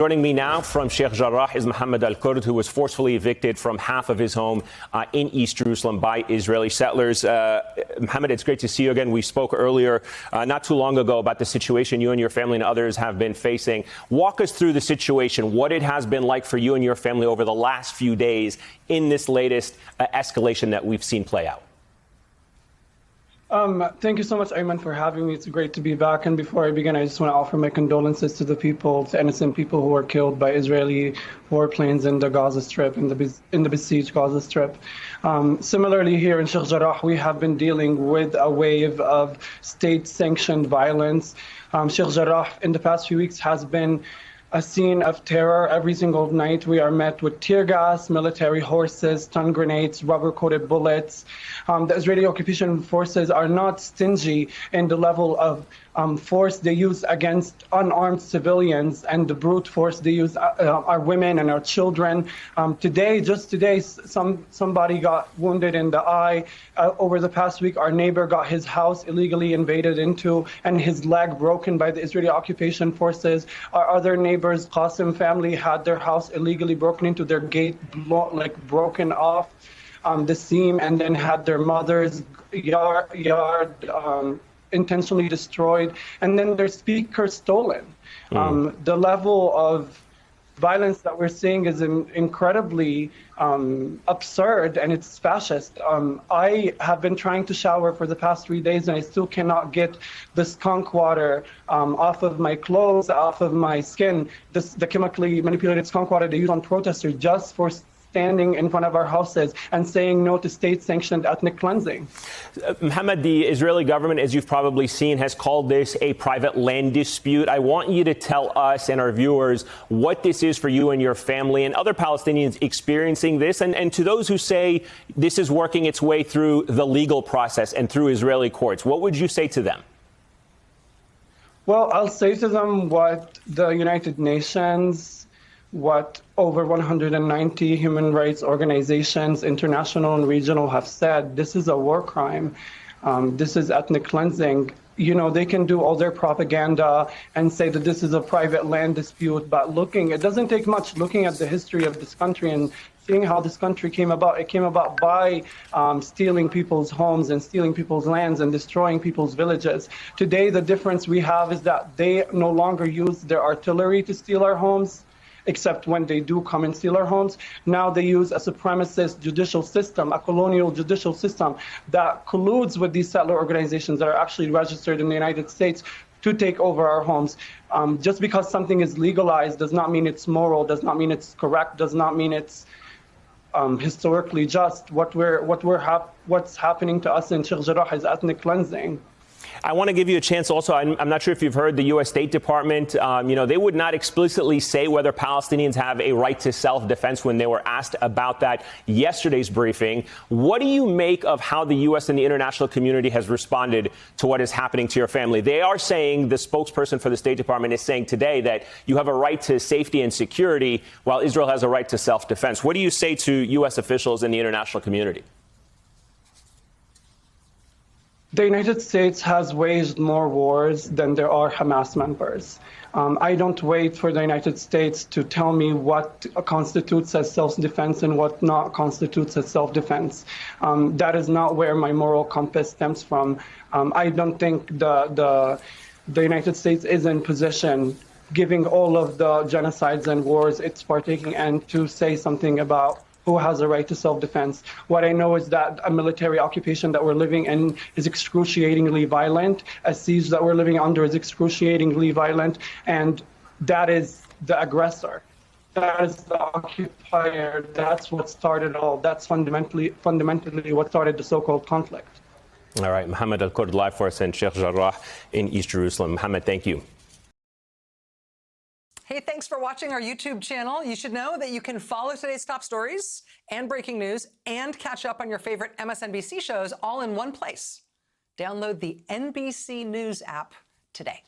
Joining me now from Sheikh Jarrah is Mohammed Al-Kurd, who was forcefully evicted from half of his home in East Jerusalem by Israeli settlers. Mohammed, it's great to see you again. We spoke earlier, not too long ago, about the situation you and your family and others have been facing. Walk us through the situation, what it has been like for you and your family over the last few days in this latest escalation that we've seen play out. Thank you so much, Ayman, for having me. It's great to be back. And before I begin, I just want to offer my condolences to the people, to innocent people who were killed by Israeli warplanes in the Gaza Strip, in the besieged Gaza Strip. Similarly, here in Sheikh Jarrah, we have been dealing with a wave of state-sanctioned violence. Sheikh Jarrah, in the past few weeks, has been a scene of terror. Every single night we are met with tear gas, military horses, stun grenades, rubber-coated bullets. The Israeli occupation forces are not stingy in the level of force they use against unarmed civilians, and the brute force they use our women and our children. Just today, somebody got wounded in the eye. Over the past week, our neighbor got his house illegally invaded into and his leg broken by the Israeli occupation forces. Our other neighbors, Qasim family, had their house illegally broken into, their gate broken off the seam, and then had their mother's yard intentionally destroyed, and then their speaker stolen. The level of violence that we're seeing is incredibly absurd, and it's fascist. I have been trying to shower for the past 3 days, and I still cannot get the skunk water off of my clothes, off of my skin. The chemically manipulated skunk water they use on protesters just for standing in front of our houses and saying no to state-sanctioned ethnic cleansing. Mohammed, the Israeli government, as you've probably seen, has called this a private land dispute. I want you to tell us and our viewers what this is for you and your family and other Palestinians experiencing this, and to those who say this is working its way through the legal process and through Israeli courts. What would you say to them? Well, I'll say to them what the United Nations, what over 190 human rights organizations, international and regional, have said. This is a war crime. This is ethnic cleansing. You know, they can do all their propaganda and say that this is a private land dispute, but it doesn't take much looking at the history of this country and seeing how this country came about. It came about by stealing people's homes and stealing people's lands and destroying people's villages. Today, the difference we have is that they no longer use their artillery to steal our homes, except when they do come and steal our homes. Now they use a supremacist judicial system, a colonial judicial system that colludes with these settler organizations that are actually registered in the United States to take over our homes. Just because something is legalized does not mean it's moral, does not mean it's correct, does not mean it's historically just. What's happening to us in Sheikh Jarrah is ethnic cleansing. I want to give you a chance also. I'm not sure if you've heard the U.S. State Department. They would not explicitly say whether Palestinians have a right to self-defense when they were asked about that yesterday's briefing. What do you make of how the U.S. and the international community has responded to what is happening to your family? They are saying, the spokesperson for the State Department is saying today, that you have a right to safety and security while Israel has a right to self-defense. What do you say to U.S. officials in the international community? The United States has waged more wars than there are Hamas members. I don't wait for the United States to tell me what constitutes as self-defense and what not constitutes as self-defense. That is not where my moral compass stems from. I don't think the United States is in position, giving all of the genocides and wars it's partaking in, to say something about who has a right to self-defense. What I know is that a military occupation that we're living in is excruciatingly violent. A siege that we're living under is excruciatingly violent, and that is the aggressor. That is the occupier. That's what started all. That's fundamentally what started the so-called conflict. All right, Mohammed Al-Kurd live for us in Sheikh Jarrah in East Jerusalem. Mohammed, thank you. Hey, thanks for watching our YouTube channel. You should know that you can follow today's top stories and breaking news and catch up on your favorite MSNBC shows all in one place. Download the NBC News app today.